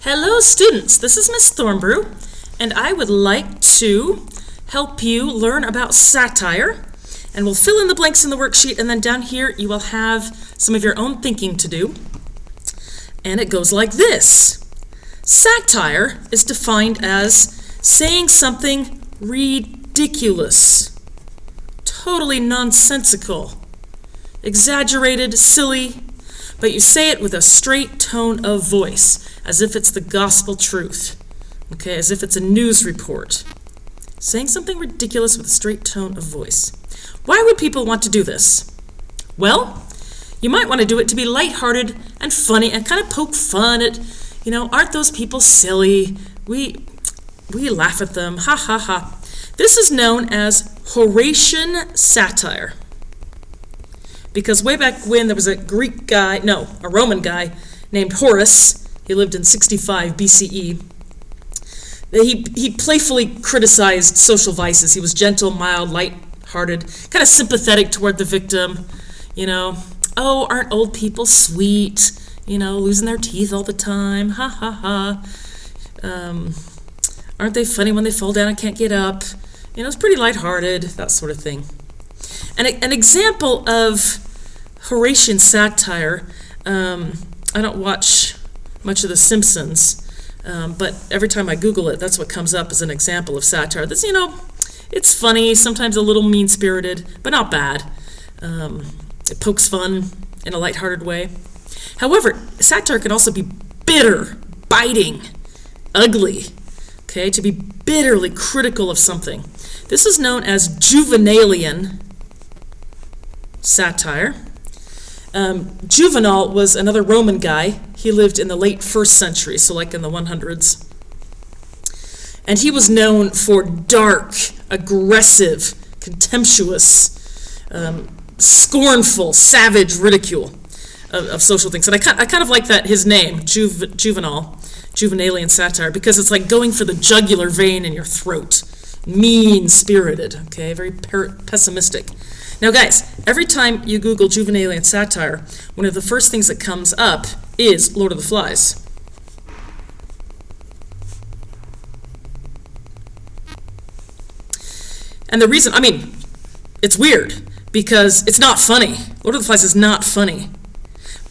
Hello students, this is Miss Thornbrew, and I would like to help you learn about satire, and we'll fill in the blanks in the worksheet, and then down here you will have some of your own thinking to do. And it goes like this. Satire is defined as saying something ridiculous, totally nonsensical, exaggerated, silly, but you say it with a straight tone of voice, as if it's the gospel truth, okay, as if it's a news report. Saying something ridiculous with a straight tone of voice. Why would people want to do this? Well, you might want to do it to be lighthearted and funny and kind of poke fun at, aren't those people silly? We laugh at them, ha ha ha. This is known as Horatian satire. Because way back when there was a Roman guy named Horace. He lived in 65 BCE. He playfully criticized social vices. He was gentle, mild, light-hearted, kind of sympathetic toward the victim. Oh, aren't old people sweet? Losing their teeth all the time. Ha ha ha. Aren't they funny when they fall down and can't get up? It's pretty lighthearted, that sort of thing. And an example of Horatian satire, I don't watch much of The Simpsons, but every time I Google it, that's what comes up as an example of satire. That's, it's funny, sometimes a little mean-spirited, but not bad. It pokes fun in a lighthearted way. However, satire can also be bitter, biting, ugly, okay, to be bitterly critical of something. This is known as Juvenalian satire. Juvenal was another Roman guy. He lived in the late 1st century, so like in the 100s. And he was known for dark, aggressive, contemptuous, scornful, savage ridicule of social things. And I kind of like that, his name, Juvenal, Juvenalian satire, because it's like going for the jugular vein in your throat. Mean-spirited, okay, very pessimistic. Now guys, every time you Google Juvenalian satire, one of the first things that comes up is Lord of the Flies. And the reason, it's weird, because it's not funny. Lord of the Flies is not funny.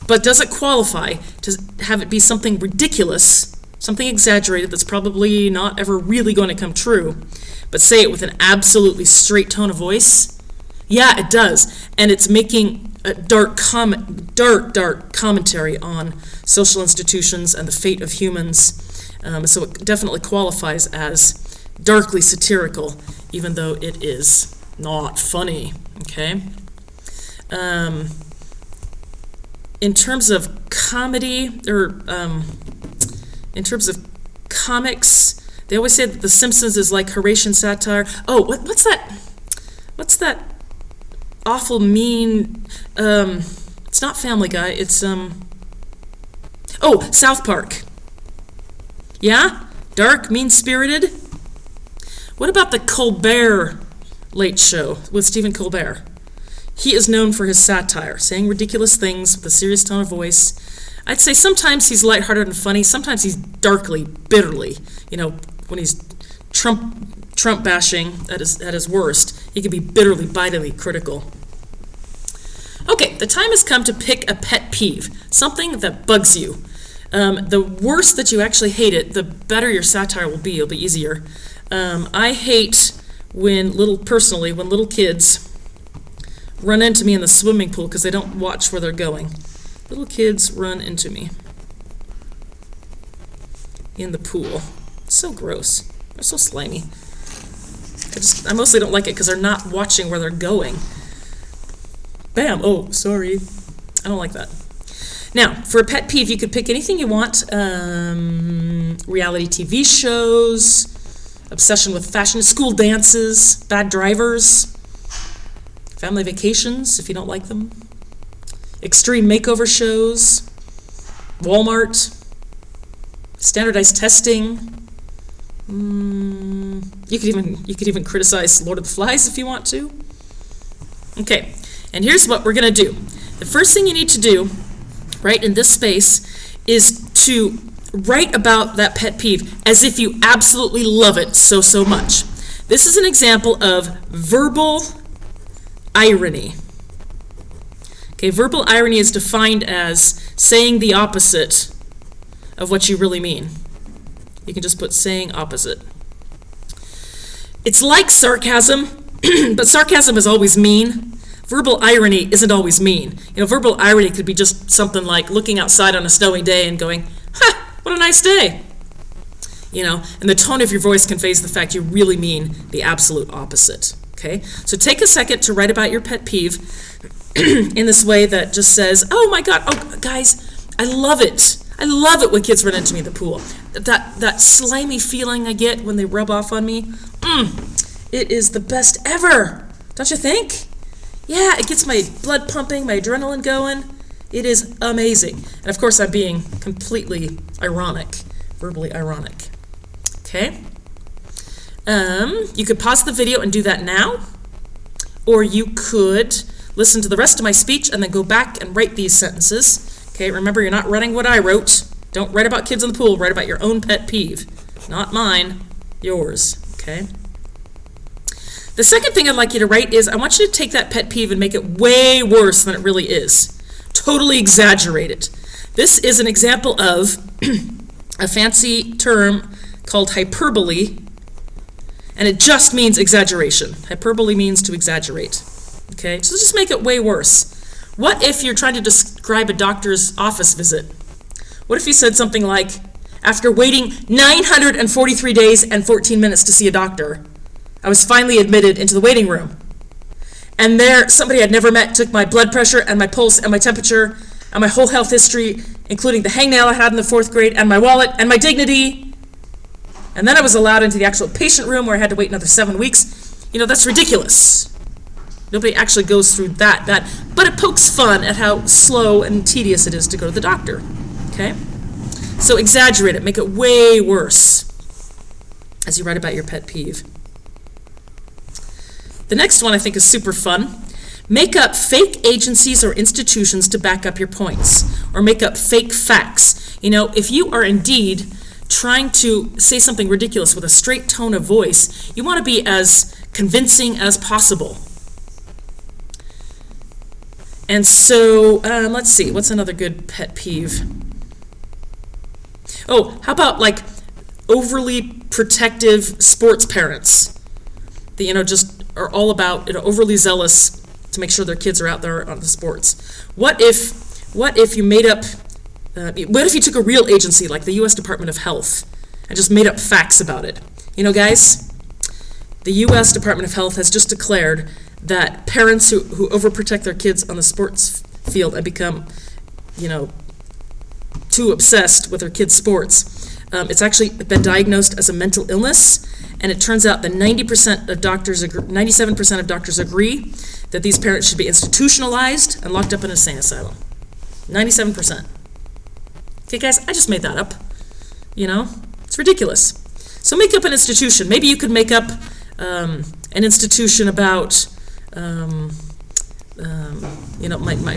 But does it qualify to have it be something ridiculous, something exaggerated that's probably not ever really going to come true, but say it with an absolutely straight tone of voice? Yeah, it does, and it's making a dark commentary on social institutions and the fate of humans, so it definitely qualifies as darkly satirical, even though it is not funny, okay? In terms of comedy, or in terms of comics, they always say that The Simpsons is like Horatian satire. Oh, what's that awful mean, it's not Family Guy, it's, South Park. Yeah? Dark, mean-spirited? What about the Colbert Late Show with Stephen Colbert? He is known for his satire, saying ridiculous things with a serious tone of voice. I'd say sometimes he's lighthearted and funny, sometimes he's darkly, bitterly, when he's Trump bashing at his worst, he can be bitterly, bitingly critical. Okay, the time has come to pick a pet peeve, something that bugs you. The worse that you actually hate it, the better your satire will be. It'll be easier. I hate when little kids run into me in the swimming pool because they don't watch where they're going. Little kids run into me in the pool. It's so gross. They're so slimy. I mostly don't like it because they're not watching where they're going. Bam! Oh, sorry. I don't like that. Now, for a pet peeve, you could pick anything you want. Reality TV shows, obsession with fashion, school dances, bad drivers, family vacations, if you don't like them, extreme makeover shows, Walmart, standardized testing. You could even criticize Lord of the Flies if you want to. Okay, and here's what we're going to do. The first thing you need to do, right in this space, is to write about that pet peeve as if you absolutely love it so much. This is an example of verbal irony. Okay, verbal irony is defined as saying the opposite of what you really mean. You can just put saying opposite. It's like sarcasm, but sarcasm is always mean. Verbal irony isn't always mean. Verbal irony could be just something like looking outside on a snowy day and going, "Ha, what a nice day." And the tone of your voice conveys the fact you really mean the absolute opposite. Okay? So take a second to write about your pet peeve in this way that just says, "Oh my God, oh guys, I love it. I love it when kids run into me in the pool. That slimy feeling I get when they rub off on me, it is the best ever. Don't you think? Yeah, it gets my blood pumping, my adrenaline going. It is amazing." And of course, I'm being completely ironic, verbally ironic. Okay? You could pause the video and do that now, or you could listen to the rest of my speech and then go back and write these sentences. Okay, remember, you're not writing what I wrote. Don't write about kids in the pool, write about your own pet peeve. Not mine, yours, okay? The second thing I'd like you to write is, I want you to take that pet peeve and make it way worse than it really is. Totally exaggerate it. This is an example of a fancy term called hyperbole, and it just means exaggeration. Hyperbole means to exaggerate. Okay, so just make it way worse. What if you're trying to describe a doctor's office visit? What if you said something like, "After waiting 943 days and 14 minutes to see a doctor, I was finally admitted into the waiting room. And there, somebody I'd never met took my blood pressure and my pulse and my temperature and my whole health history, including the hangnail I had in the 4th grade and my wallet and my dignity. And then I was allowed into the actual patient room where I had to wait another 7 weeks. That's ridiculous. Nobody actually goes through that, but it pokes fun at how slow and tedious it is to go to the doctor, okay? So exaggerate it, make it way worse as you write about your pet peeve. The next one I think is super fun. Make up fake agencies or institutions to back up your points, or make up fake facts. If you are indeed trying to say something ridiculous with a straight tone of voice, you want to be as convincing as possible. And so, let's see, what's another good pet peeve? Oh, how about like overly protective sports parents that, just are all about, overly zealous to make sure their kids are out there on the sports. What if you made up, what if you took a real agency like the U.S. Department of Health and just made up facts about it? Guys, the U.S. Department of Health has just declared that parents who overprotect their kids on the sports field and become, too obsessed with their kids' sports, it's actually been diagnosed as a mental illness, and it turns out that 97% of doctors agree that these parents should be institutionalized and locked up in an insane asylum. 97%. Okay, guys, I just made that up. It's ridiculous. So make up an institution. Maybe you could make up an institution about,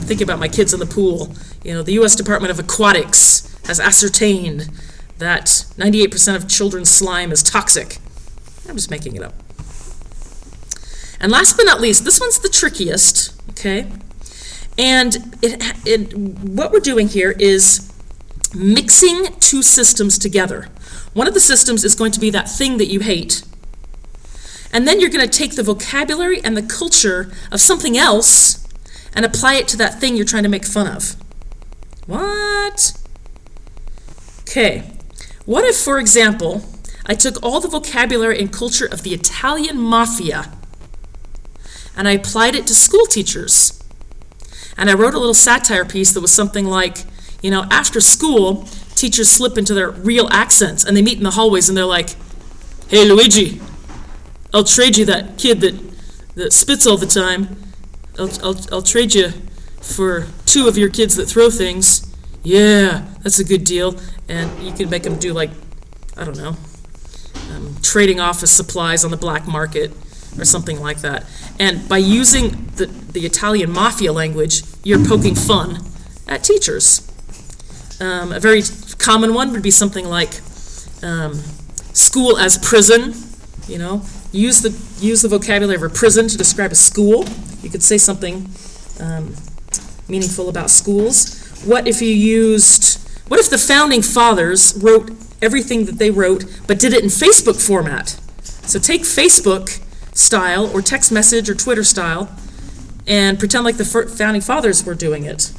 thinking about my kids in the pool. The U.S. Department of Aquatics has ascertained that 98% of children's slime is toxic. I'm just making it up. And last but not least, this one's the trickiest, okay? And what we're doing here is mixing two systems together. One of the systems is going to be that thing that you hate. And then you're going to take the vocabulary and the culture of something else and apply it to that thing you're trying to make fun of. What? Okay. What if, for example, I took all the vocabulary and culture of the Italian mafia and I applied it to school teachers? And I wrote a little satire piece that was something like, after school, teachers slip into their real accents and they meet in the hallways and they're like, "Hey, Luigi, I'll trade you that kid that spits all the time. I'll trade you for 2 of your kids that throw things. Yeah, that's a good deal." And you can make them do trading office supplies on the black market or something like that. And by using the Italian mafia language, you're poking fun at teachers. A very common one would be something like school as prison. Use the vocabulary of a prison to describe a school. You could say something meaningful about schools. What if the founding fathers wrote everything that they wrote, but did it in Facebook format? So take Facebook style or text message or Twitter style and pretend like the founding fathers were doing it.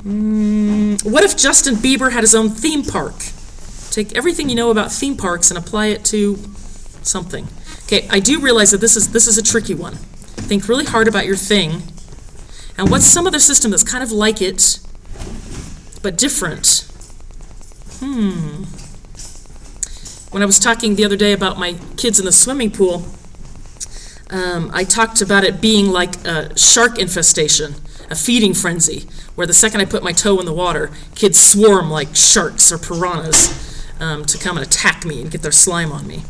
What if Justin Bieber had his own theme park? Take everything you know about theme parks and apply it to something. Okay, I do realize that this is a tricky one. Think really hard about your thing. And what's some other system that's kind of like it, but different? When I was talking the other day about my kids in the swimming pool, I talked about it being like a shark infestation, a feeding frenzy, where the second I put my toe in the water, kids swarm like sharks or piranhas to come and attack me and get their slime on me.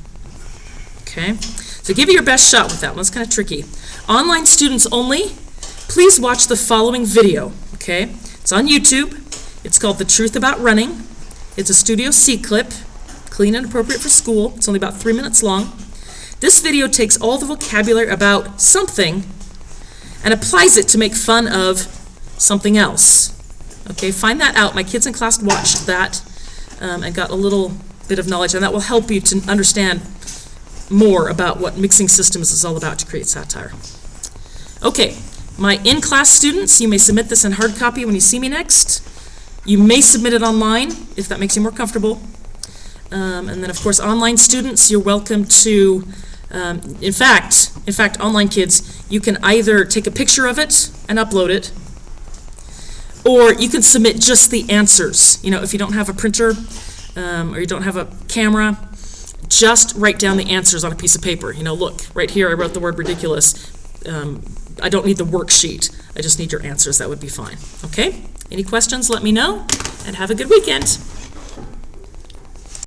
Okay, so give it your best shot with that one. It's kind of tricky. Online students only, please watch the following video. Okay, it's on YouTube. It's called The Truth About Running. It's a Studio C clip, clean and appropriate for school. It's only about 3 minutes long. This video takes all the vocabulary about something and applies it to make fun of something else. Okay, find that out. My kids in class watched that and got a little bit of knowledge, and that will help you to understand more about what mixing systems is all about to create satire. Okay, my in-class students, you may submit this in hard copy when you see me next. You may submit it online if that makes you more comfortable. And then, of course, online students, you're welcome to, in fact, online kids, you can either take a picture of it and upload it, or you can submit just the answers. If you don't have a printer or you don't have a camera, just write down the answers on a piece of paper. Look, right here I wrote the word ridiculous. I don't need the worksheet. I just need your answers. That would be fine. Okay? Any questions, let me know, and have a good weekend.